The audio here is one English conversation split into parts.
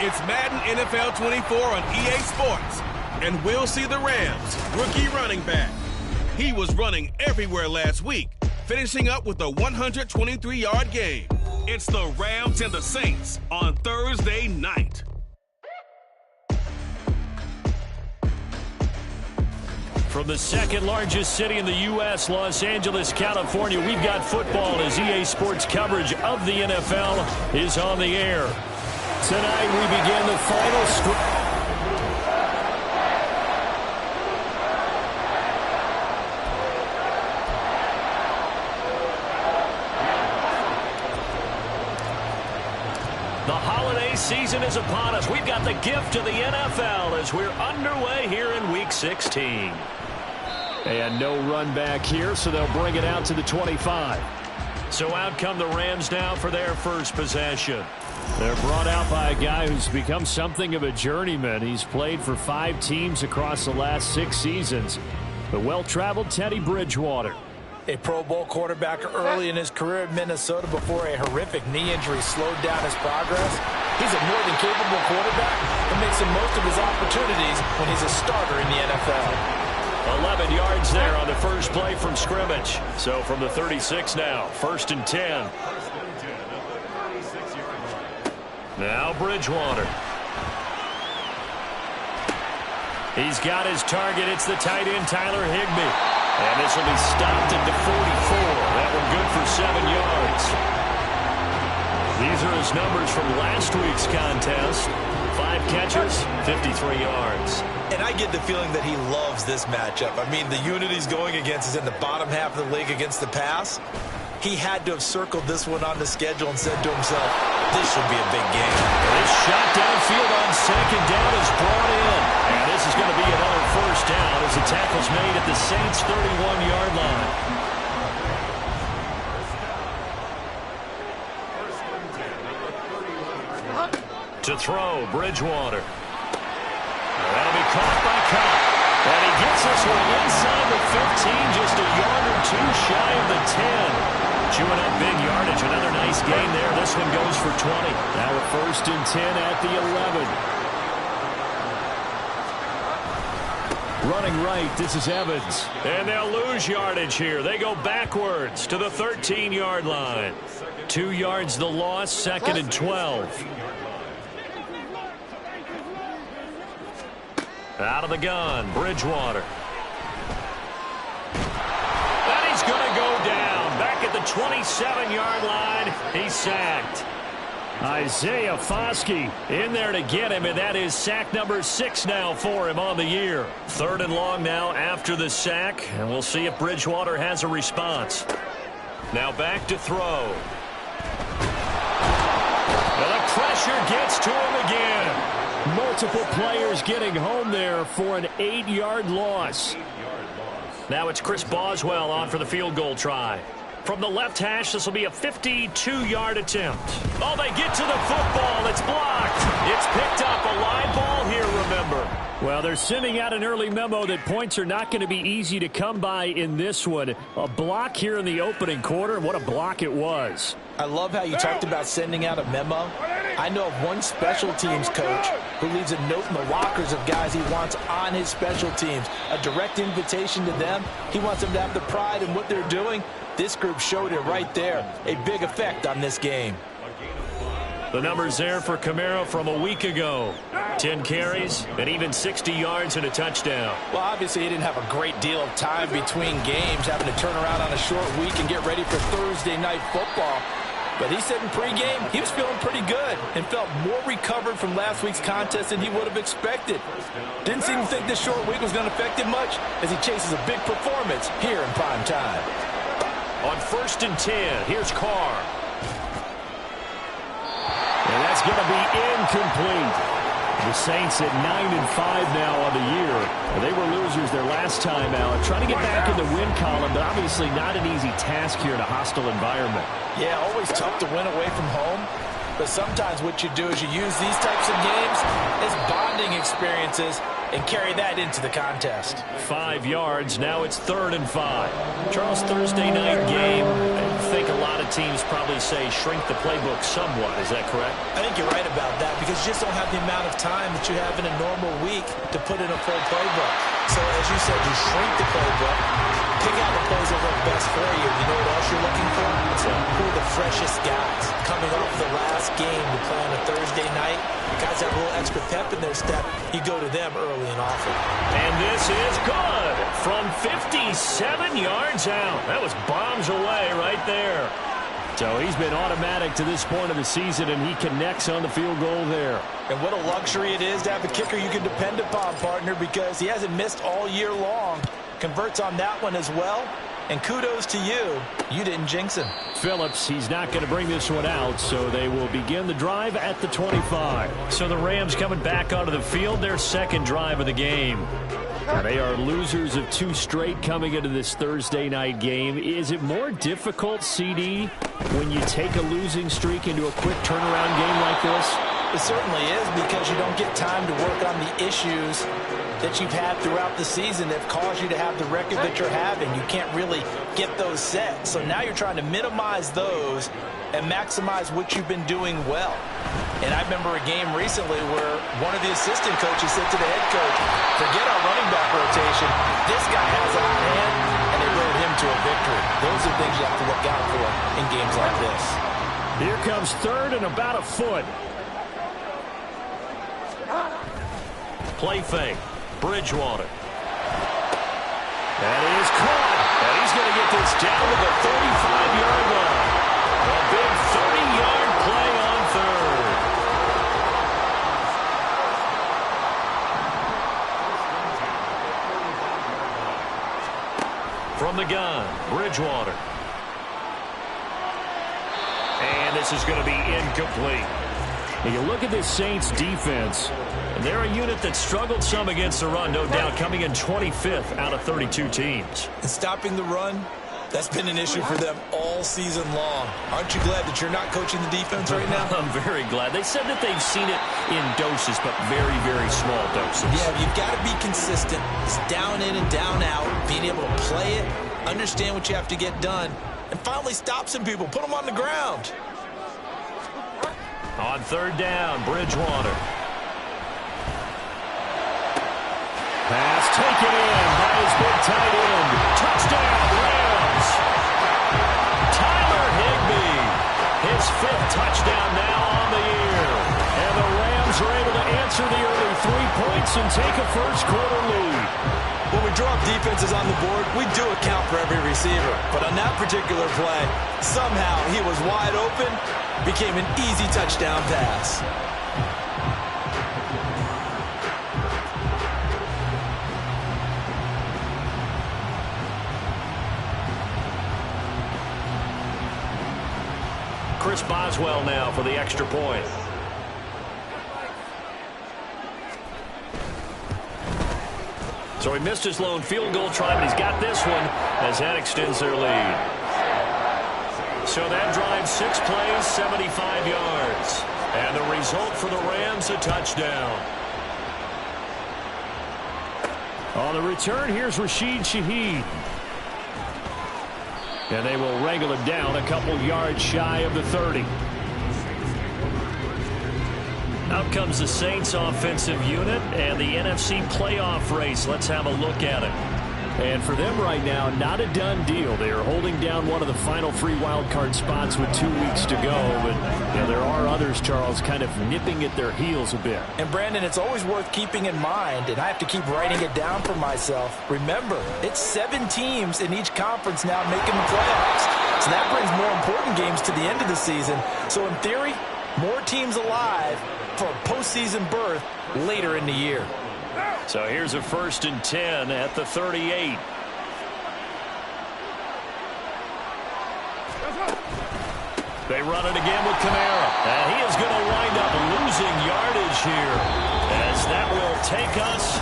It's Madden NFL 24 on EA Sports. And we'll see the Rams' rookie running back. He was running everywhere last week, finishing up with a 123-yard game. It's the Rams and the Saints on Thursday night. From the second largest city in the U.S., Los Angeles, California, we've got football as EA Sports coverage of the NFL is on the air. Tonight we begin the final stretch. The holiday season is upon us. We've got the gift of the NFL as we're underway here in Week 16. And no run back here, so they'll bring it out to the 25. So out come the Rams now for their first possession. They're brought out by a guy who's become something of a journeyman. He's played for 5 teams across the last 6 seasons. The well-traveled Teddy Bridgewater. A Pro Bowl quarterback early in his career in Minnesota before a horrific knee injury slowed down his progress. He's a more than capable quarterback and makes the most of his opportunities when he's a starter in the NFL. 11 yards there on the first play from scrimmage. So from the 36 now, 1st and 10. Now Bridgewater. He's got his target. It's the tight end, Tyler Higbee. And this will be stopped at the 44. That one good for 7 yards. These are his numbers from last week's contest. 5 catches, 53 yards. And I get the feeling that he loves this matchup. I mean, the unit he's going against is in the bottom half of the league against the pass. He had to have circled this one on the schedule and said to himself, this should be a big game. This shot downfield on 2nd down is brought in. And this is going to be another 1st down as the tackle's made at the Saints' 31-yard line. To throw, Bridgewater. That'll be caught by Cobb. And he gets this one inside the 15, just a yard or 2 shy of the 10. Chewing up big yardage. Another nice gain there. This one goes for 20. Now a 1st and 10 at the 11. Running right, this is Evans. And they'll lose yardage here. They go backwards to the 13-yard line. 2 yards the loss, 2nd and 12. Out of the gun, Bridgewater. And he's going to go down. Back at the 27-yard line, he's sacked. Isaiah Foskey in there to get him, and that is sack number 6 now for him on the year. 3rd and long now after the sack, and we'll see if Bridgewater has a response. Now back to throw. And the pressure gets to him again. Multiple players getting home there for an 8-yard loss. Now it's Chris Boswell on for the field goal try. From the left hash, this will be a 52-yard attempt. Oh, they get to the football. It's blocked. It's picked up. A line ball here, remember. Well, they're sending out an early memo that points are not going to be easy to come by in this one. A block here in the opening quarter, and what a block it was. I love how you talked about sending out a memo. I know of one special teams coach who leaves a note in the lockers of guys he wants on his special teams. A direct invitation to them. He wants them to have the pride in what they're doing. This group showed it right there. A big effect on this game. The numbers there for Kamara from a week ago. 10 carries and even 60 yards and a touchdown. Well, obviously he didn't have a great deal of time between games, having to turn around on a short week and get ready for Thursday night football. But he said in pregame he was feeling pretty good and felt more recovered from last week's contest than he would have expected. Didn't seem to think this short week was going to affect him much as he chases a big performance here in prime time. On 1st and 10, here's Carr. And that's going to be incomplete. The Saints at 9-5 now on the year. They were losers their last time out. Trying to get back in the win column, but obviously not an easy task here in a hostile environment. Yeah, always tough to win away from home. But sometimes what you do is you use these types of games as bonding experiences and carry that into the contest. 5 yards. Now it's 3rd and 5. Charles, Thursday night game. I think a lot of teams probably say shrink the playbook somewhat. Is that correct? I think you're right about that because you just don't have the amount of time that you have in a normal week to put in a full playbook. So as you said, you shrink the playbook, pick out the plays that work best for you. You know what else you're looking for? Who are the freshest guys coming off the last game to play on a Thursday night? Guys have a little extra pep in their step. You go to them early and often. And this is good from 57 yards out. That was bombs away right there. So he's been automatic to this point of the season, and he connects on the field goal there. And what a luxury it is to have a kicker you can depend upon, partner, because he hasn't missed all year long. Converts on that one as well. And kudos to you. You didn't jinx him. Phillips, he's not going to bring this one out, so they will begin the drive at the 25. So the Rams coming back onto the field, their second drive of the game. Now they are losers of 2 straight coming into this Thursday night game. Is it more difficult, CD, when you take a losing streak into a quick turnaround game like this? It certainly is, because you don't get time to work on the issues that you've had throughout the season that caused you to have the record that you're having. You can't really get those set. So now you're trying to minimize those and maximize what you've been doing well. And I remember a game recently where one of the assistant coaches said to the head coach, forget our running back rotation. This guy has a hot hand, and they rode him to a victory. Those are things you have to look out for in games like this. Here comes third and about a foot. Play fake. Bridgewater. That is caught. And he's going to get this down to the 35-yard line. A big 30-yard play on third. From the gun, Bridgewater. And this is going to be incomplete. And you look at this Saints defense, and they're a unit that struggled some against the run, no doubt, coming in 25th out of 32 teams. And stopping the run, that's been an issue for them all season long. Aren't you glad that you're not coaching the defense right now? I'm very glad. They said that they've seen it in doses, but very, very small doses. Yeah, you've got to be consistent. It's down in and down out, being able to play it, understand what you have to get done, and finally stop some people, put them on the ground. On third down, Bridgewater. Pass taken in by his big tight end. Touchdown, Rams. Tyler Higbee. His 5th touchdown now on the year. And the Rams are able to answer the early 3 points and take a first-quarter lead. When we draw up defenses on the board, we do account for every receiver. But on that particular play, somehow he was wide open, became an easy touchdown pass. Chris Boswell now for the extra point. So he missed his lone field goal try, but he's got this one as that extends their lead. So that drives 6 plays, 75 yards. And the result for the Rams, a touchdown. On the return, here's Rashid Shaheed. And they will wrangle him down a couple yards shy of the 30. Out comes the Saints offensive unit and the NFC playoff race. Let's have a look at it. And for them right now, not a done deal. They are holding down one of the final 3 wildcard spots with 2 weeks to go. But you know, there are others, Charles, kind of nipping at their heels a bit. And Brandon, it's always worth keeping in mind, and I have to keep writing it down for myself. Remember, it's 7 teams in each conference now making the playoffs. So that brings more important games to the end of the season. So in theory, more teams alive for a postseason berth later in the year. So here's a 1st and 10 at the 38. They run it again with Kamara. And he is going to wind up losing yardage here, as that will take us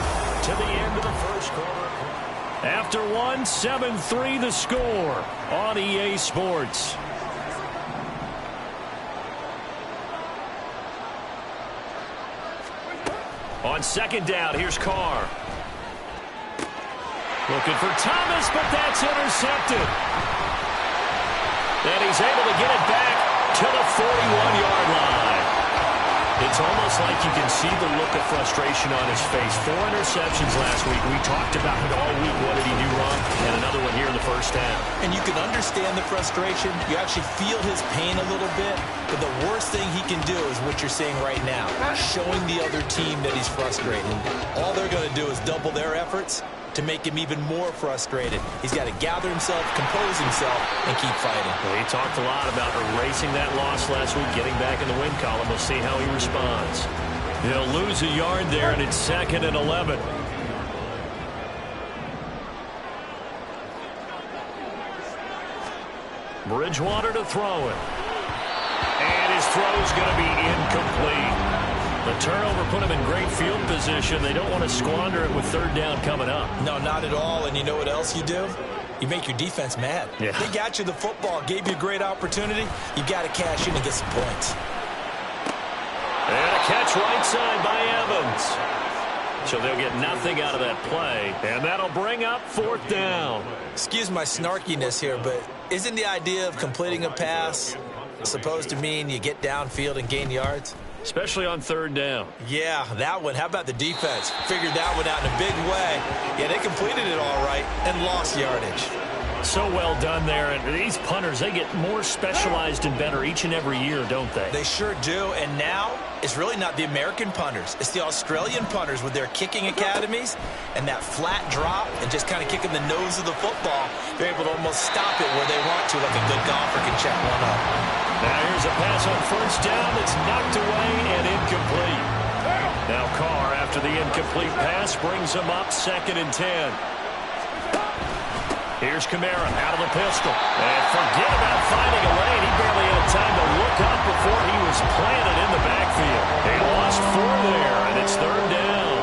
to the end of the first quarter. After 1, 7-3 the score on EA Sports. On 2nd down, here's Carr. Looking for Thomas, but that's intercepted. And he's able to get it back to the 41-yard line. It's almost like you can see the look of frustration on his face. 4 interceptions last week. We talked about it all week. What did he do wrong? And another one here in the first half. And you can understand the frustration. You actually feel his pain a little bit. But the worst thing he can do is what you're seeing right now, showing the other team that he's frustrated. All they're going to do is double their efforts to make him even more frustrated. He's got to gather himself, compose himself, and keep fighting. Well, he talked a lot about erasing that loss last week, getting back in the win column. We'll see how he responds. He'll lose a yard there, and it's 2nd and 11. Bridgewater to throw it. And his throw's going to be incomplete. The turnover put him in great field position. They don't want to squander it with 3rd down coming up. No, not at all. And you know what else you do? You make your defense mad. Yeah. They got you the football, gave you a great opportunity. You got to cash in and get some points. And a catch right side by Evans. So they'll get nothing out of that play. And that'll bring up 4th down. Excuse my snarkiness here, but isn't the idea of completing a pass supposed to mean you get downfield and gain yards? Especially on 3rd down. Yeah, that one. How about the defense? Figured that one out in a big way. Yeah, they completed it all right and lost yardage. So well done there. And these punters, they get more specialized and better each and every year, don't they? They sure do. And now it's really not the American punters. It's the Australian punters with their kicking academies and that flat drop and just kind of kicking the nose of the football. They're able to almost stop it where they want to, like a good golfer can check one up. Now here's a pass on 1st down that's knocked away and incomplete. Now Carr, after the incomplete pass, brings him up 2nd and 10. Here's Kamara out of the pistol. And forget about finding a lane. He barely had time to look up before he was planted in the backfield. They lost 4 there, and it's 3rd down.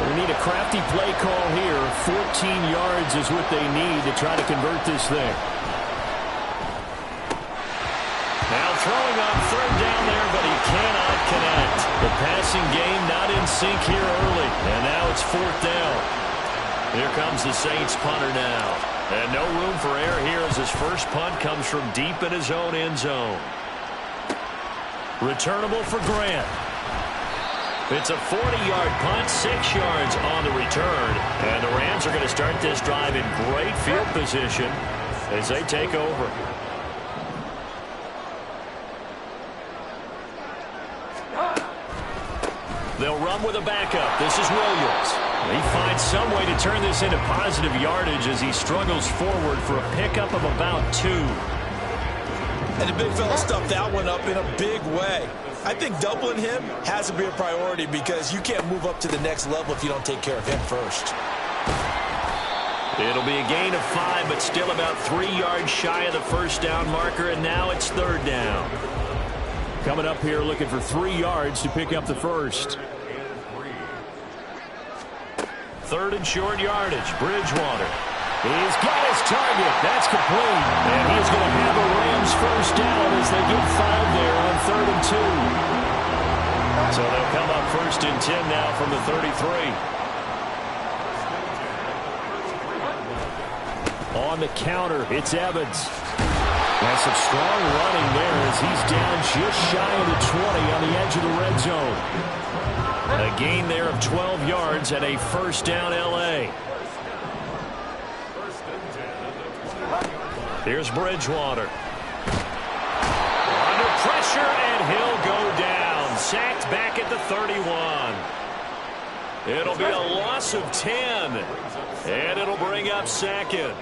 They need a crafty play call here. 14 yards is what they need to try to convert this thing. Now throwing on 3rd down there, but he cannot connect. The passing game not in sync here early. And now it's 4th down. Here comes the Saints punter now. And no room for error here as his first punt comes from deep in his own end zone. Returnable for Grant. It's a 40-yard punt, 6 yards on the return. And the Rams are going to start this drive in great field position as they take over. They'll run with a backup. This is Williams. He finds some way to turn this into positive yardage as he struggles forward for a pickup of about 2. And the big fella stuffed that one up in a big way. I think doubling him has to be a priority because you can't move up to the next level if you don't take care of him first. It'll be a gain of 5, but still about 3 yards shy of the 1st down marker, and now it's 3rd down. Coming up here looking for 3 yards to pick up the 1st. 3rd and short yardage. Bridgewater. He's got his target. That's complete. And he's going to have a Rams 1st down as they get 5 there on 3rd and 2. So they'll come up 1st and 10 now from the 33. On the counter, it's Evans. That's some strong running there as he's down just shy of the 20 on the edge of the red zone. A gain there of 12 yards and a 1st down L.A. Here's Bridgewater. Under pressure, and he'll go down. Sacked back at the 31. It'll be a loss of 10. And it'll bring up 2nd.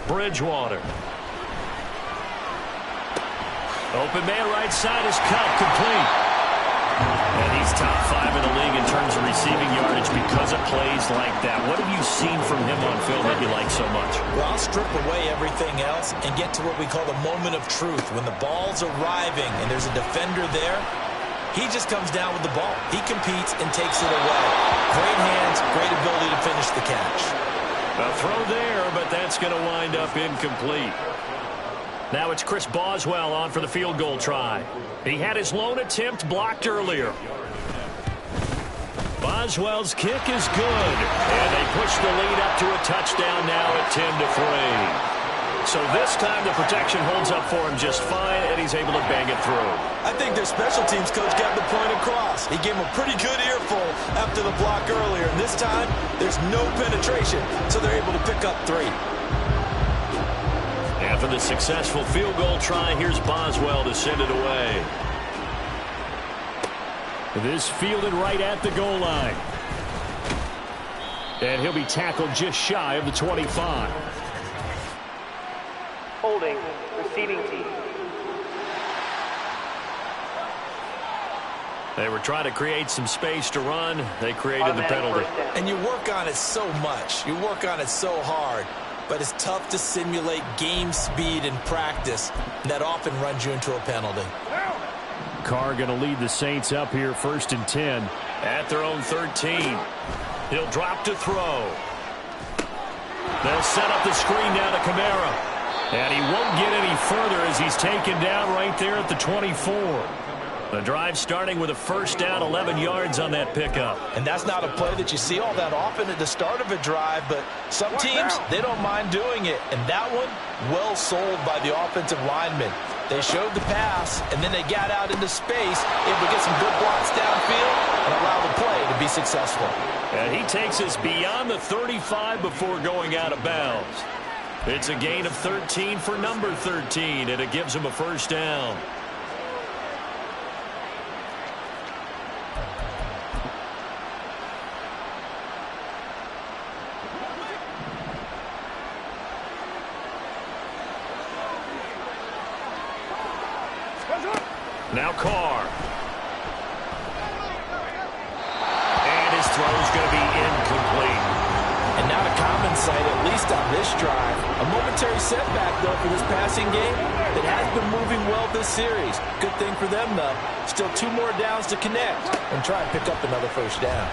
Bridgewater. Open man right side is cut, complete. And he's top 5 in the league in terms of receiving yardage because of plays like that. What have you seen from him on film that you like so much? Well, I'll strip away everything else and get to what we call the moment of truth. When the ball's arriving and there's a defender there, he just comes down with the ball. He competes and takes it away. Great hands, great ability to finish the catch. A throw there, but that's going to wind up incomplete. Now it's Chris Boswell on for the field goal try. He had his lone attempt blocked earlier. Boswell's kick is good. And they push the lead up to a touchdown now at 10-3. So this time the protection holds up for him just fine, and he's able to bang it through. I think their special teams coach got the point across. He gave him a pretty good earful after the block earlier. And this time, there's no penetration, so they're able to pick up 3. After the successful field goal try, here's Boswell to send it away. This fielded right at the goal line. And he'll be tackled just shy of the 25. Holding, receiving team. They were trying to create some space to run. They created the penalty. And you work on it so much. You work on it so hard. But it's tough to simulate game speed in practice. That often runs you into a penalty. Carr going to lead the Saints up here 1st and 10. At their own 13. He'll drop to throw. They'll set up the screen down to Kamara. And he won't get any further as he's taken down right there at the 24. The drive starting with a first down, 11 yards on that pickup. And that's not a play that you see all that often at the start of a drive, but some teams, they don't mind doing it. And that one, well sold by the offensive lineman. They showed the pass, and then they got out into space, able to get some good blocks downfield and allow the play to be successful. And he takes us beyond the 35 before going out of bounds. It's a gain of 13 for number 13, and it gives him a first down. Now Carr. And his throw is going to be incomplete. And not a common sight, at least on this drive. A momentary setback, though, for this passing game that has been moving well this series. Good thing for them, though. Still 2 more downs to connect and try and pick up another first down.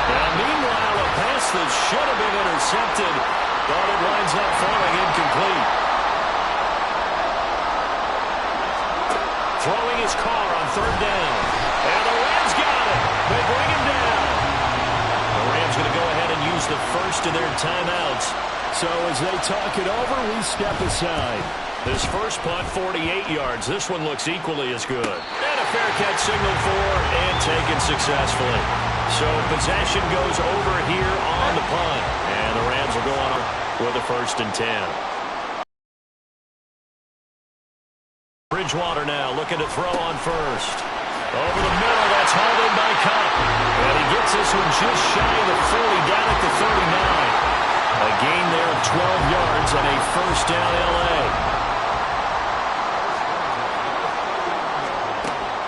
Now, meanwhile, a pass that should have been intercepted, but it winds up falling incomplete. Throwing his Carr on 3rd down. And the Rams got it. They bring him down. The Rams going to go ahead and use the first of their timeouts. So as they talk it over, we step aside. This first punt, 48 yards. This one looks equally as good. And a fair catch signal for and taken successfully. So possession goes over here on the punt. And the Rams will go on with a 1st and 10. Bridgewater now looking to throw on first. Over the middle, that's hauled in by Cup. And he gets this one just shy of the 40, down at the 39. A gain there of 12 yards and a first down L.A.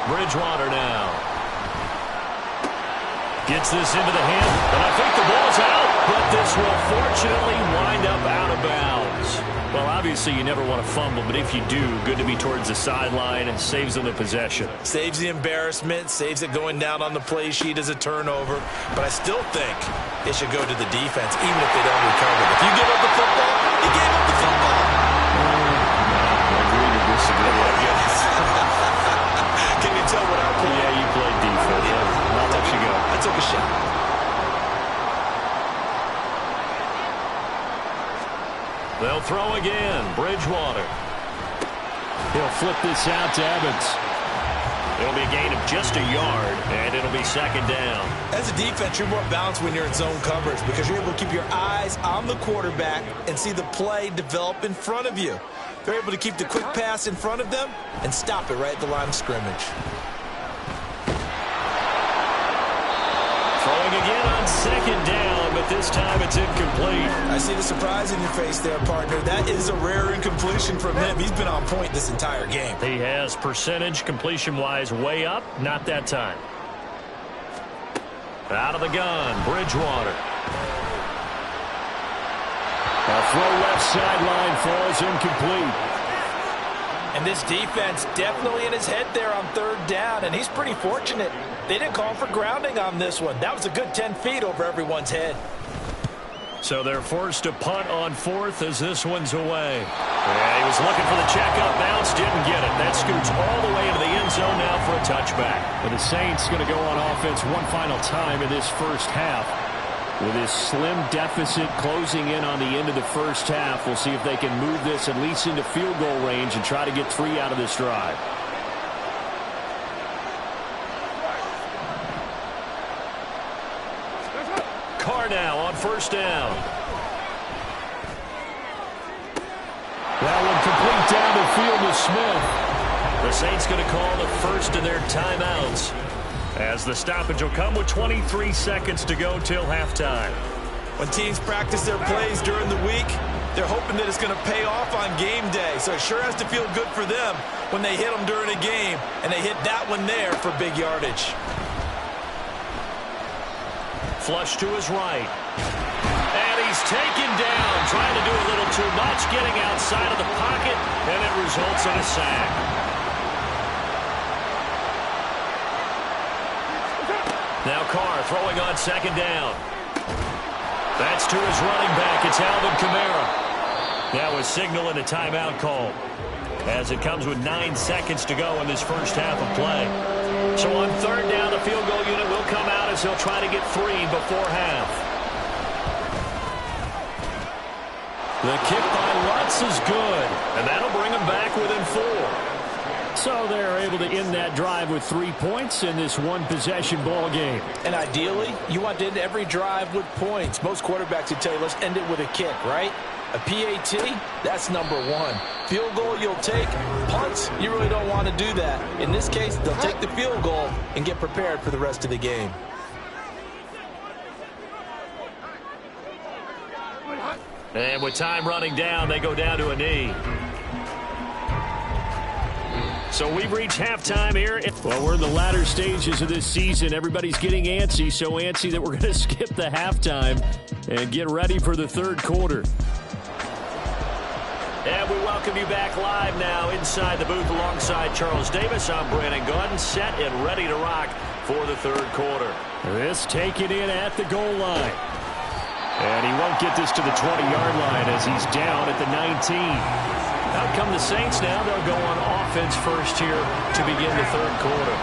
Bridgewater now. Gets this into the hand, and I think the ball's out, but this will fortunately wind up out of bounds. Well, obviously you never want to fumble, but if you do, good to be towards the sideline and saves them the possession. Saves the embarrassment, saves it going down on the play sheet as a turnover, but I still think it should go to the defense, even if they don't recover. If you give up the football, you gave up the football. I agree to disagree, I guess. Can you tell what I played? Yeah, you played defense. Yeah. I'll let you go. I took a shot. They'll throw again. Bridgewater. He'll flip this out to Evans. It'll be a gain of just a yard, and it'll be 2nd down. As a defense, you're more balanced when you're in zone coverage because you're able to keep your eyes on the quarterback and see the play develop in front of you. They're able to keep the quick pass in front of them and stop it right at the line of scrimmage. Throwing again on 2nd down, but this time it's incomplete. I see the surprise in your face there, partner. That is a rare incompletion from him. He's been on point this entire game. He has percentage completion-wise way up. Not that time. Out of the gun, Bridgewater. A throw left sideline falls incomplete. And this defense definitely in his head there on 3rd down, and he's pretty fortunate. They didn't call for grounding on this one. That was a good 10 feet over everyone's head. So they're forced to punt on 4th as this one's away. Yeah, he was looking for the checkup bounce, didn't get it. That scoots all the way into the end zone now for a touchback. But the Saints going to go on offense one final time in this first half. With this slim deficit closing in on the end of the first half, we'll see if they can move this at least into field goal range and try to get 3 out of this drive. Carr now on first down. That one complete down the field to Smith. The Saints going to call the first of their timeouts, as the stoppage will come with 23 seconds to go till halftime. When teams practice their plays during the week, they're hoping that it's going to pay off on game day. So it sure has to feel good for them when they hit them during a game, and they hit that one there for big yardage. Flush to his right. And he's taken down, trying to do a little too much, getting outside of the pocket, and it results in a sack. Now Carr throwing on second down. That's to his running back. It's Alvin Kamara. That was signaling a timeout call, as it comes with 9 seconds to go in this first half of play. So on third down, the field goal unit will come out as he'll try to get 3 before half. The kick by Lutz is good, and that'll bring him back within 4. So they're able to end that drive with 3 points in this one-possession ball game. And ideally, you want to end every drive with points. Most quarterbacks would tell you, let's end it with a kick, right? A PAT, that's number 1. Field goal you'll take. Punts, you really don't want to do that. In this case, they'll take the field goal and get prepared for the rest of the game. And with time running down, they go down to a knee. So we've reached halftime here. Well, we're in the latter stages of this season. Everybody's getting antsy, so antsy that we're going to skip the halftime and get ready for the third quarter. And we welcome you back live now inside the booth alongside Charles Davis. I'm Brandon Gaudin, set and ready to rock for the third quarter. This taken in at the goal line. And he won't get this to the 20-yard line as he's down at the 19. Out come the Saints now. They'll go on offense first here to begin the third quarter.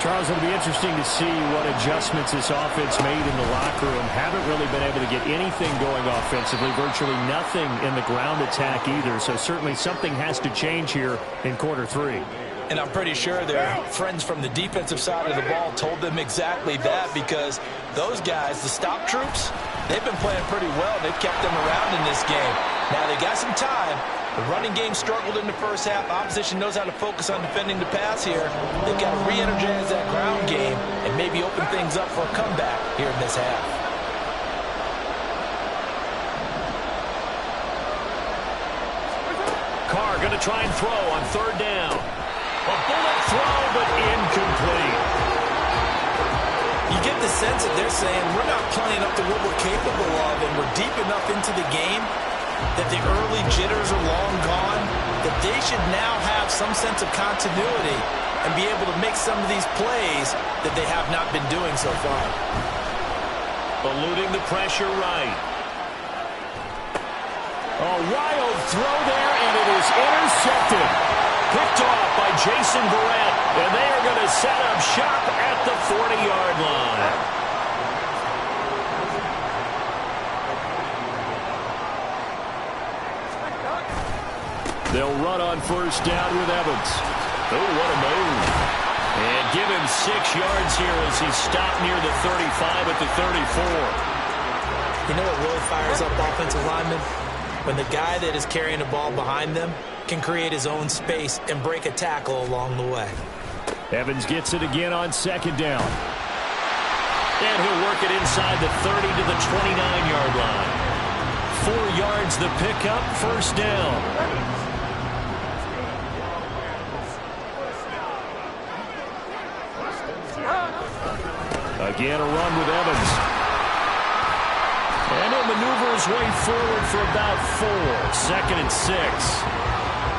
Charles, it'll be interesting to see what adjustments this offense made in the locker room. Haven't really been able to get anything going offensively, virtually nothing in the ground attack either. So certainly something has to change here in quarter 3. And I'm pretty sure their friends from the defensive side of the ball told them exactly that, because those guys, the stop troops, they've been playing pretty well. They've kept them around in this game. Now they got some time. The running game struggled in the first half. Opposition knows how to focus on defending the pass here. They've got to re-energize that ground game and maybe open things up for a comeback here in this half. Carr going to try and throw on third down. A bullet throw, but incomplete. You get the sense that they're saying we're not playing up to what we're capable of, and we're deep enough into the game that the early jitters are long gone, that they should now have some sense of continuity and be able to make some of these plays that they have not been doing so far. Eluding the pressure right. A wild throw there, and it is intercepted. Picked off by Jason Barrett, and they are going to set up shop at the 40-yard line. They'll run on first down with Evans. Oh, what a move. And give him 6 yards here as he stopped near the 35 at the 34. You know what really fires up offensive linemen? When the guy that is carrying the ball behind them can create his own space and break a tackle along the way. Evans gets it again on second down. And he'll work it inside the 30 to the 29-yard line. 4 yards the pickup, first down. Again, a run with Evans. And he'll maneuver his way forward for about 4. 2nd and 6.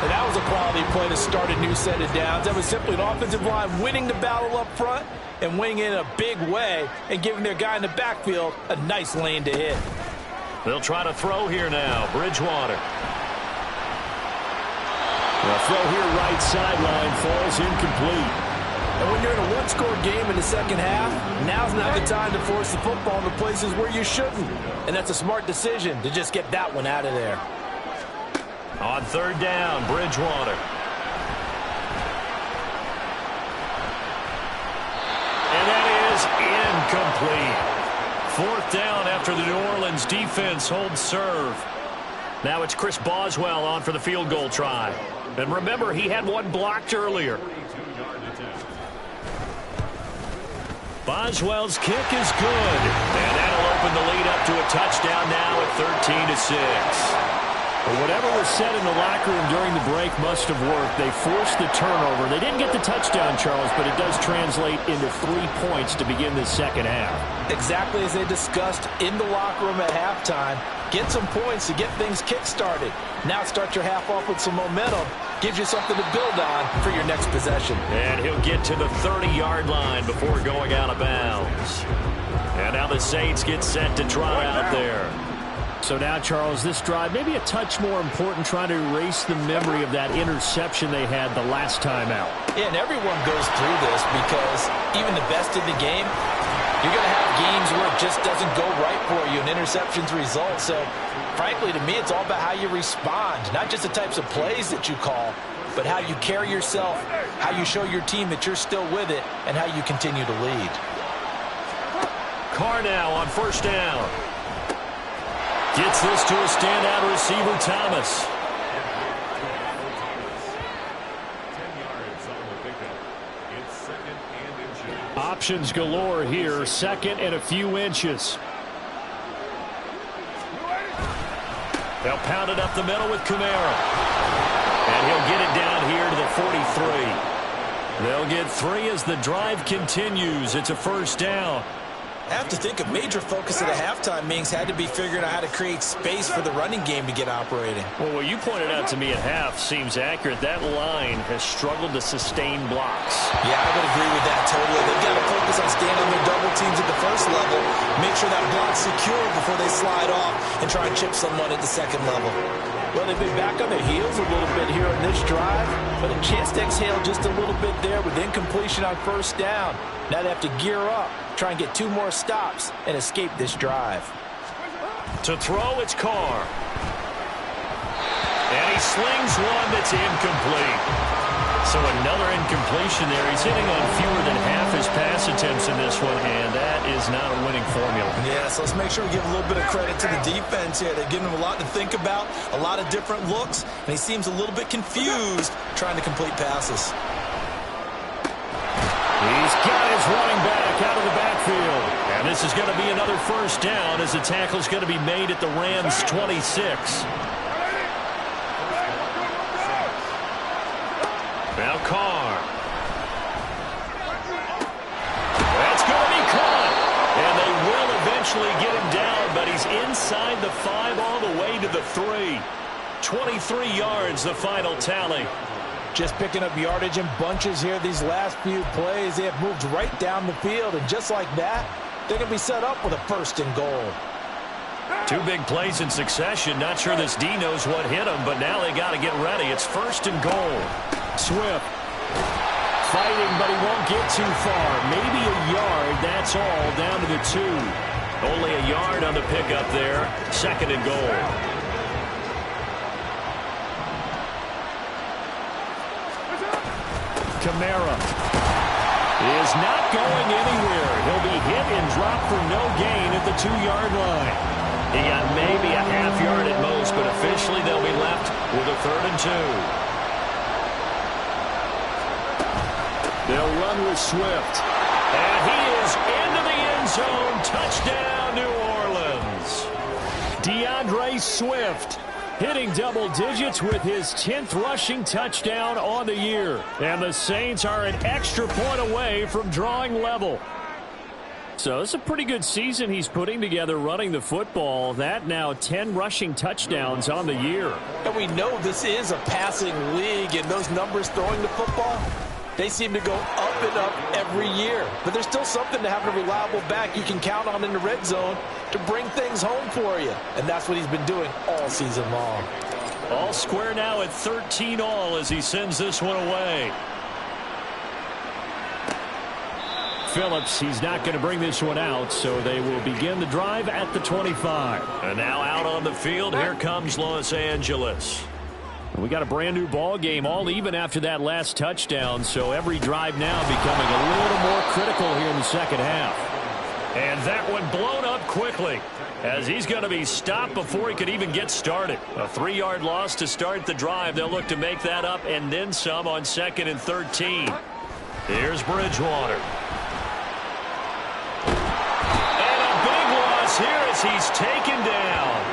And that was a quality play to start a new set of downs. That was simply an offensive line winning the battle up front and winning it in a big way and giving their guy in the backfield a nice lane to hit. They'll try to throw here now. Bridgewater. The throw here right sideline falls incomplete. And when you're in a one-score game in the second half, now's not the time to force the football into places where you shouldn't. And that's a smart decision to just get that one out of there. On third down, Bridgewater. And that is incomplete. Fourth down after the New Orleans defense holds serve. Now it's Chris Boswell on for the field goal try. And remember, he had one blocked earlier. Boswell's kick is good. And that'll open the lead up to a touchdown now at 13-6. But whatever was said in the locker room during the break must have worked. They forced the turnover. They didn't get the touchdown, Charles, but it does translate into 3 points to begin the second half. Exactly as they discussed in the locker room at halftime. Get some points to get things kick-started. Now start your half off with some momentum. Gives you something to build on for your next possession. And he'll get to the 30-yard line before going out of bounds. And now the Saints get set to try out there. So now, Charles, this drive may be a touch more important, trying to erase the memory of that interception they had the last time out. Yeah, and everyone goes through this because even the best in the game, you're going to have games where it just doesn't go right for you and interceptions result. So, frankly, to me, it's all about how you respond, not just the types of plays that you call, but how you carry yourself, how you show your team that you're still with it, and how you continue to lead. Carr now on first down. Gets this to a standout receiver, Thomas. Options galore here. Second and a few inches. They'll pound it up the middle with Kamara. And he'll get it down here to the 43. They'll get 3 as the drive continues. It's a first down. I have to think a major focus of the halftime meetings had to be figuring out how to create space for the running game to get operating. Well, what you pointed out to me at half seems accurate. That line has struggled to sustain blocks. Yeah, I would agree with that totally. They've got to focus on staying on their double teams at the first level, make sure that block's secure before they slide off and try and chip someone at the second level. Well, they've been back on their heels a little bit here on this drive, but a chance to exhale just a little bit there with incompletion on first down. Now they have to gear up, try and get 2 more stops, and escape this drive. To throw, it's Carr. And he slings one that's incomplete. So another incompletion there. He's hitting on fewer than half his pass attempts in this one, and that is not a winning formula. Yeah, so let's make sure we give a little bit of credit to the defense here. They're giving him a lot to think about, a lot of different looks, and he seems a little bit confused trying to complete passes. He's got his running back out of the backfield. And this is going to be another first down as the tackle's going to be made at the Rams' 26. Now Carr. That's going to be caught. And they will eventually get him down, but he's inside the 5 all the way to the 3. 23 yards, the final tally. Just picking up yardage in bunches here these last few plays. They have moved right down the field, and just like that, they're going to be set up with a first and goal. 2 big plays in succession. Not sure this D knows what hit him, but now they got to get ready. It's first and goal. Swift fighting, but he won't get too far. Maybe a yard, that's all, down to the 2. Only a yard on the pickup there. Second and goal. Kamara is not going anywhere. He'll be hit and dropped for no gain at the 2-yard line. He got maybe a half yard at most, but officially they'll be left with a 3rd and 2. They'll run with Swift. And he is into the end zone. Touchdown, New Orleans. DeAndre Swift hitting double digits with his 10th rushing touchdown on the year. And the Saints are an extra point away from drawing level. So it's a pretty good season he's putting together running the football. That now 10 rushing touchdowns on the year. And we know this is a passing league, and those numbers throwing the football, they seem to go up and up every year. But there's still something to having a reliable back you can count on in the red zone to bring things home for you. And that's what he's been doing all season long. All square now at 13 all as he sends this one away. Phillips, he's not going to bring this one out, so they will begin the drive at the 25. And now out on the field, here comes Los Angeles. We got a brand new ball game, all even after that last touchdown, so every drive now becoming a little more critical here in the second half. And that one blown up quickly, as he's going to be stopped before he could even get started. A 3-yard loss to start the drive. They'll look to make that up and then some on 2nd and 13. Here's Bridgewater. And a big loss here as he's taken down.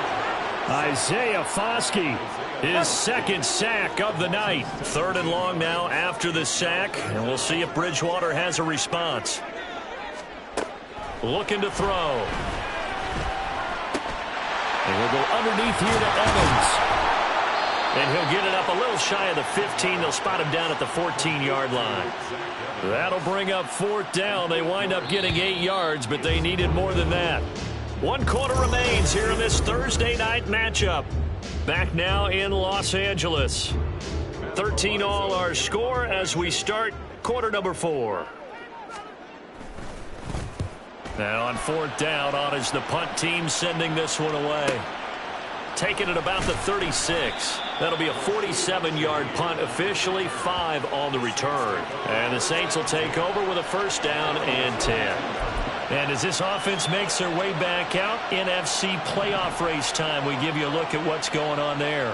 Isaiah Foskey, his second sack of the night. 3rd and long now after the sack, and we'll see if Bridgewater has a response. Looking to throw. And we'll go underneath here to Evans. And he'll get it up a little shy of the 15. They'll spot him down at the 14-yard line. That'll bring up 4th down. They wind up getting 8 yards, but they needed more than that. 1 quarter remains here in this Thursday night matchup. Back now in Los Angeles. 13 all our score as we start quarter number 4. Now on 4th down, on is the punt team sending this one away. Taking it about the 36. That'll be a 47-yard punt, officially 5 on the return. And the Saints will take over with a 1st down and 10. And as this offense makes their way back out, NFC playoff race time, we give you a look at what's going on there.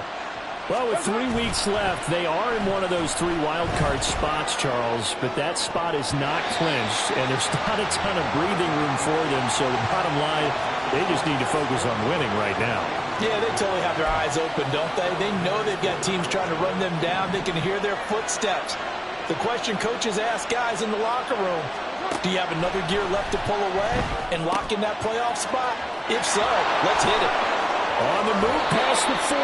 Well, with 3 weeks left, they are in one of those 3 wild card spots, Charles, but that spot is not clinched, and there's not a ton of breathing room for them, so the bottom line, they just need to focus on winning right now. Yeah, they totally have their eyes open, don't they? They know they've got teams trying to run them down. They can hear their footsteps. The question coaches ask guys in the locker room, do you have another gear left to pull away and lock in that playoff spot? If so, let's hit it. On the move past the 40.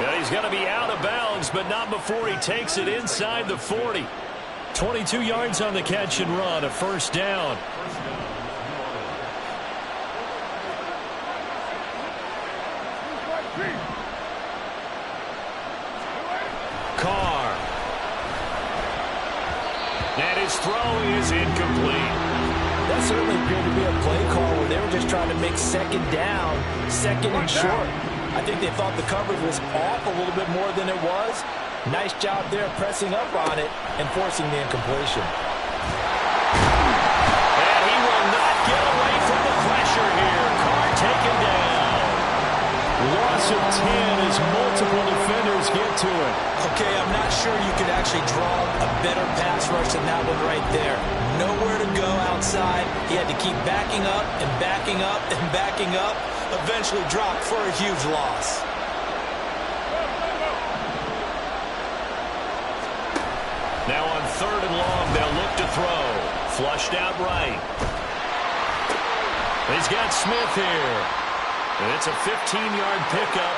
Yeah, he's going to be out of bounds, but not before he takes it inside the 40. 22 yards on the catch and run, a 1st down. Carr. And his throw is incomplete. That certainly appeared to be a play call where they were just trying to make 2nd down, 2nd and short. I think they thought the coverage was off a little bit more than it was. Nice job there pressing up on it and forcing the incompletion. And he will not get away from the pressure here. Carr taken down. Loss of 10 as multiple defenders get to it. Okay, I'm not sure you could actually draw a better pass rush than that one right there. Nowhere to go outside. He had to keep backing up and backing up and backing up. Eventually dropped for a huge loss. Now on 3rd and long, they'll look to throw. Flushed out right. He's got Smith here. And it's a 15-yard pickup,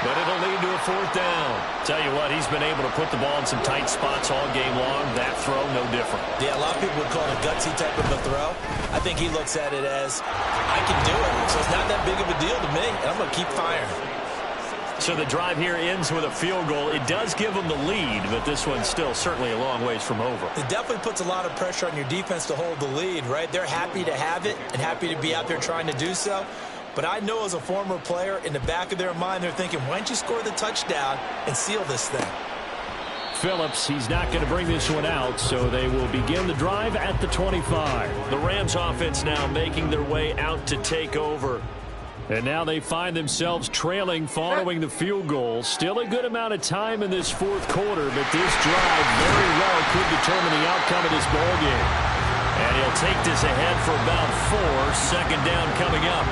but it'll lead to a 4th down. Tell you what, he's been able to put the ball in some tight spots all game long. That throw, no different. Yeah, a lot of people would call it a gutsy type of a throw. I think he looks at it as, I can do it, so it's not that big of a deal to me, and I'm going to keep firing. So the drive here ends with a field goal. It does give them the lead, but this one's still certainly a long ways from over. It definitely puts a lot of pressure on your defense to hold the lead, right? They're happy to have it and happy to be out there trying to do so. But I know as a former player, in the back of their mind, they're thinking, why don't you score the touchdown and seal this thing? Phillips, he's not going to bring this one out, so they will begin the drive at the 25. The Rams offense now making their way out to take over. And now they find themselves trailing following the field goal. Still a good amount of time in this 4th quarter, but this drive very well could determine the outcome of this ball game. And he'll take this ahead for about 4. 2nd down coming up.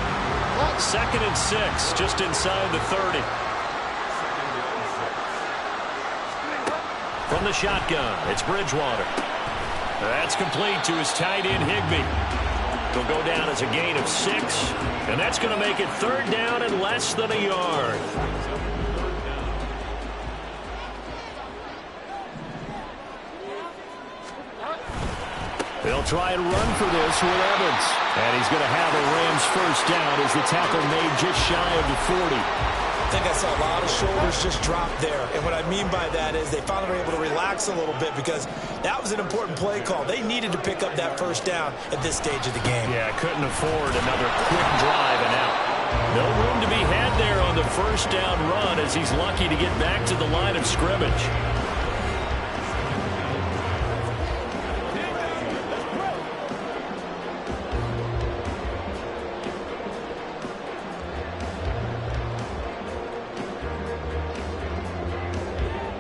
2nd and 6, just inside the 30. From the shotgun, it's Bridgewater. That's complete to his tight end, Higbee. He'll go down as a gain of 6, and that's going to make it 3rd down and less than a yard. They'll try and run for this with Evans. And he's going to have a Rams 1st down as the tackle made just shy of the 40. I think I saw a lot of shoulders just drop there. And what I mean by that is they finally were able to relax a little bit because that was an important play call. They needed to pick up that first down at this stage of the game. Yeah, couldn't afford another quick drive and out. No room to be had there on the first down run as he's lucky to get back to the line of scrimmage.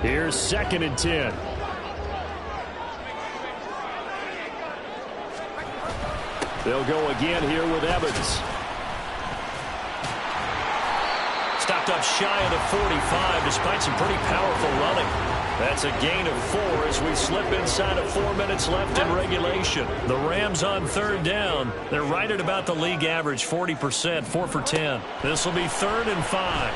Here's 2nd and 10. They'll go again here with Evans. Stopped up shy of the 45 despite some pretty powerful running. That's a gain of 4 as we slip inside of 4 minutes left in regulation. The Rams on 3rd down. They're right at about the league average, 40%, 4 for 10. This will be 3rd and 5.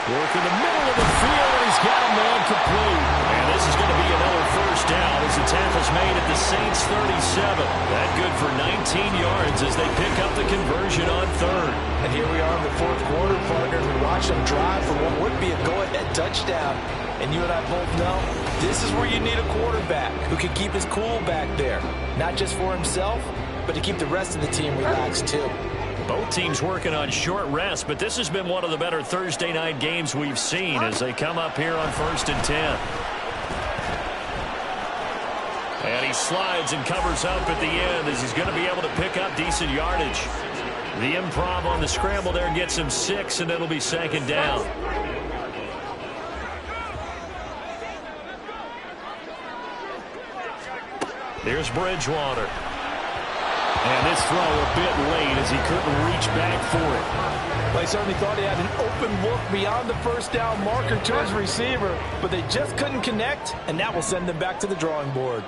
Work in the middle of the field, and he's got a man complete. And this is going to be another first down as the tackle's made at the Saints' 37. That good for 19 yards as they pick up the conversion on 3rd. And here we are in the 4th quarter, partners. We watch them drive for what would be a go-ahead touchdown. And you and I both know this is where you need a quarterback who can keep his cool back there. Not just for himself, but to keep the rest of the team relaxed too. Both teams working on short rest, but this has been one of the better Thursday night games we've seen as they come up here on 1st and 10. And he slides and covers up at the end as he's going to be able to pick up decent yardage. The improv on the scramble there gets him 6, and it'll be 2nd down. Here's Bridgewater. And this throw a bit late as he couldn't reach back for it. Well, he certainly thought he had an open look beyond the first down marker to his receiver, but they just couldn't connect, and that will send them back to the drawing board.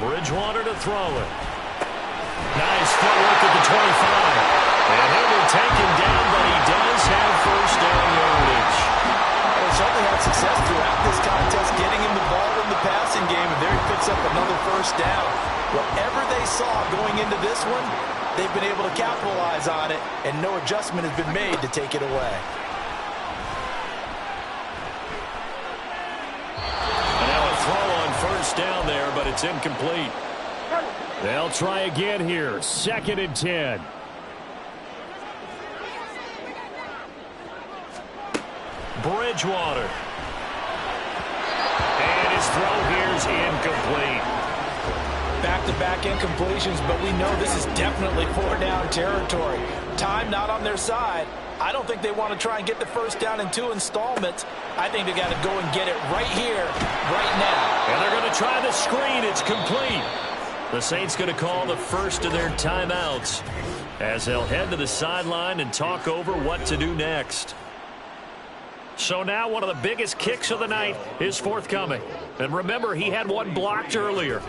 Bridgewater to throw it. Nice footwork at the 25. And he'll be taken down, but he does have first down yardage. They certainly had success throughout this contest, getting him the ball in the passing game, and there he picks up another first down. Whatever they saw going into this one, they've been able to capitalize on it, and no adjustment has been made to take it away. And now a throw on first down there, but it's incomplete. They'll try again here, 2nd and 10. Bridgewater. And his throw here is incomplete. Back-to-back incompletions, but we know this is definitely 4-down territory. Time not on their side. I don't think they want to try and get the first down in 2 installments. I think they got to go and get it right here, right now. And they're going to try the screen. It's complete. The Saints going to call the first of their timeouts as they'll head to the sideline and talk over what to do next. So now one of the biggest kicks of the night is forthcoming. And remember, he had one blocked earlier.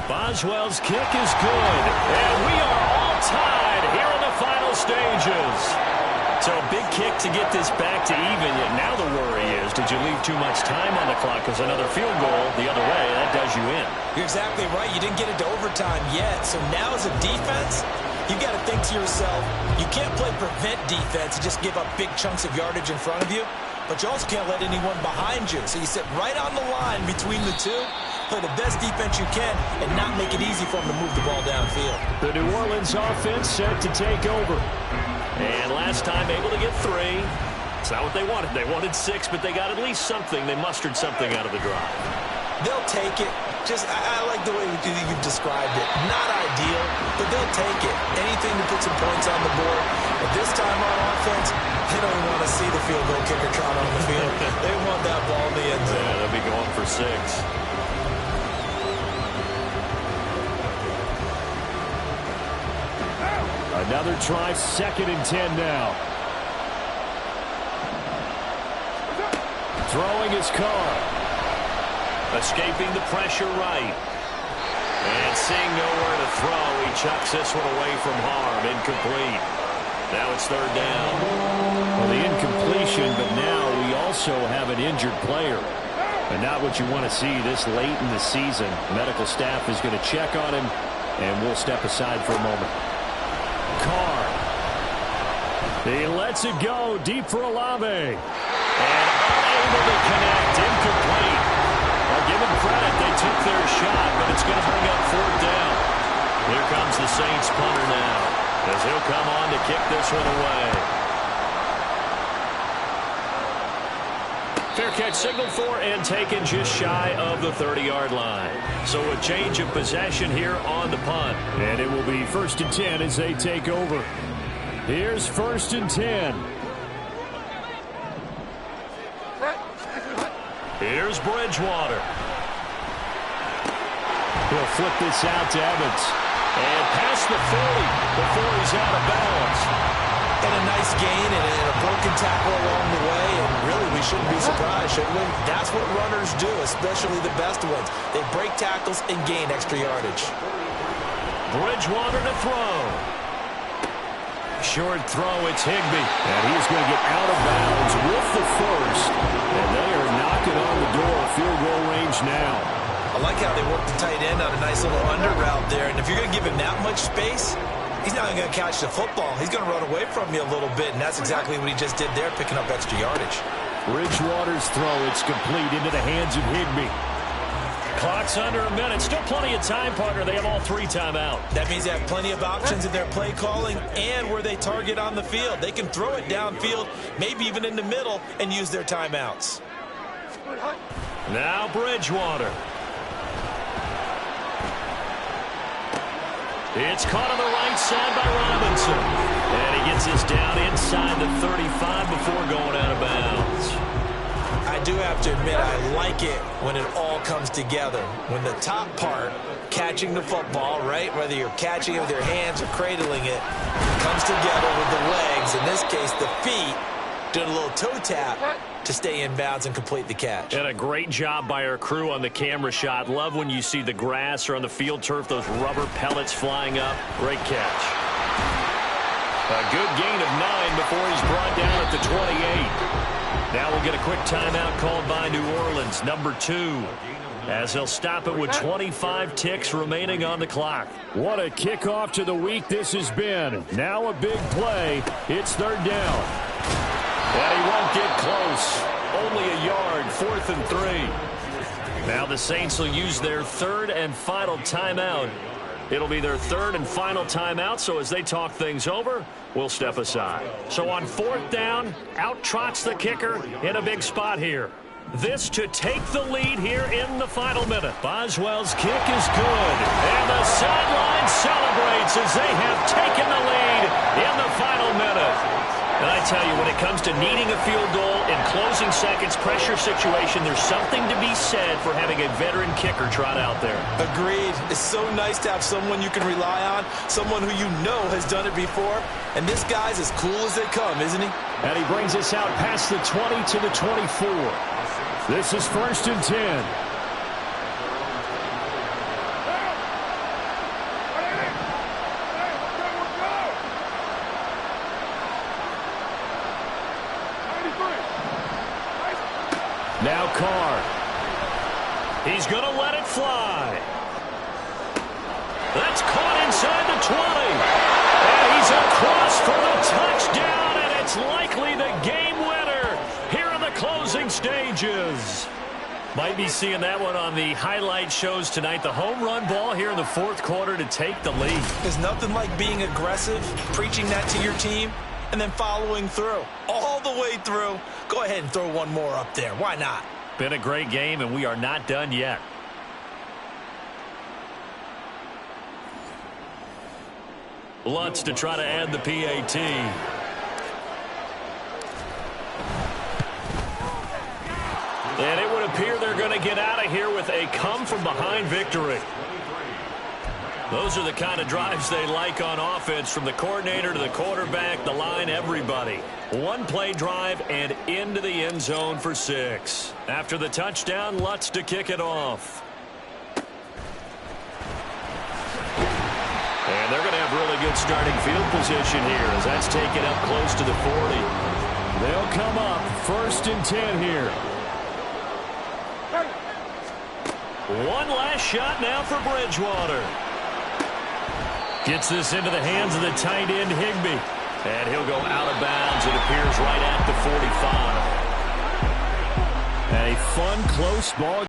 Boswell's kick is good. And we are all tied here in the final stages. So a big kick to get this back to even. Yet now the worry is, did you leave too much time on the clock? Because another field goal the other way, that does you in. You're exactly right. You didn't get it to overtime yet. So now as a defense, you've got to think to yourself, you can't play prevent defense and just give up big chunks of yardage in front of you. But you also can't let anyone behind you. So you sit right on the line between the two, play the best defense you can, and not make it easy for them to move the ball downfield. The New Orleans offense set to take over. And last time able to get 3. It's not what they wanted. They wanted 6, but they got at least something. They mustered something out of the drive. They'll take it. I like the way you've described it. Not ideal, but they'll take it. Anything to put some points on the board. But this time on offense, they don't even want to see the field goal kicker trot on the field. They want that ball in the end zone. Yeah, they'll be going for 6. Another try, 2nd and 10 now. Throwing his car. Escaping the pressure right. And seeing nowhere to throw, he chucks this one away from harm. Incomplete. Now it's 3rd down. Well, the incompletion, but now we also have an injured player. And not what you want to see this late in the season. Medical staff is going to check on him, and we'll step aside for a moment. Carr. He lets it go deep for Olave. And unable to connect, incomplete. I'll give them credit, they took their shot, but it's going to bring up 4th down. Here comes the Saints punter now, as he'll come on to kick this one away. Fair catch signaled for and taken just shy of the 30-yard line. So a change of possession here on the punt. And it will be 1st and 10 as they take over. Here's 1st and 10. Here's Bridgewater. He'll flip this out to Evans. And past the 40 before he's out of bounds. And a nice gain and a broken tackle along the way. And really, we shouldn't be surprised, should we? That's what runners do, especially the best ones. They break tackles and gain extra yardage. Bridgewater to throw. Short throw, it's Higbee. And he's going to get out of bounds with the first. And they are knocking on the door of field goal range now. I like how they work the tight end on a nice little under route there. And if you're going to give him that much space, he's not even going to catch the football. He's going to run away from you a little bit, and that's exactly what he just did there, picking up extra yardage. Bridgewater's throw, it's complete into the hands of Higbee. Clock's under a minute. Still plenty of time, partner. They have all 3 timeout. That means they have plenty of options in their play calling and where they target on the field. They can throw it downfield, maybe even in the middle, and use their timeouts. Now Bridgewater. It's caught on the right side by Robinson. And he gets this down inside the 35 before going out of bounds. I do have to admit, I like it when it all comes together. When the top part, catching the football, right, whether you're catching it with your hands or cradling it, comes together with the legs, in this case the feet, doing a little toe tap to stay in bounds and complete the catch. And a great job by our crew on the camera shot. Love when you see the grass or on the field turf, those rubber pellets flying up. Great catch. A good gain of 9 before he's brought down at the 28. Now we'll get a quick timeout called by New Orleans, number 2, as they'll stop it with 25 ticks remaining on the clock. What a kickoff to the week this has been. Now a big play. It's 3rd down. And he won't get close. Only a yard, 4th and 3. Now the Saints will use their 3rd and final timeout. It'll be their 3rd and final timeout, so as they talk things over, we'll step aside. So on 4th down, out trots the kicker in a big spot here. This to take the lead here in the final minute. Boswell's kick is good. And the sideline celebrates as they have taken the lead in the final minute. And I tell you, when it comes to needing a field goal in closing seconds, pressure situation, there's something to be said for having a veteran kicker trot out there. Agreed. It's so nice to have someone you can rely on, someone who you know has done it before. And this guy's as cool as they come, isn't he? And he brings us out past the 20 to the 24. This is 1st and 10. Now Carr. He's going to let it fly. That's caught inside the 20. And he's across for the touchdown, and it's likely the game winner here in the closing stages. Might be seeing that one on the highlight shows tonight. The home run ball here in the 4th quarter to take the lead. There's nothing like being aggressive, preaching that to your team, and then following through. All the way through. Go ahead and throw one more up there. Why not? Been a great game, and we are not done yet. Lutz to try to add the PAT. And it would appear they're going to get out of here with a come-from-behind victory. Those are the kind of drives they like on offense, from the coordinator to the quarterback, the line, everybody. One-play drive and into the end zone for 6. After the touchdown, Lutz to kick it off. And they're going to have really good starting field position here as that's taken up close to the 40. They'll come up 1st and 10 here. One last shot now for Bridgewater. Gets this into the hands of the tight end, Higbee. And he'll go out of bounds, it appears, right at the 45. A fun, close ball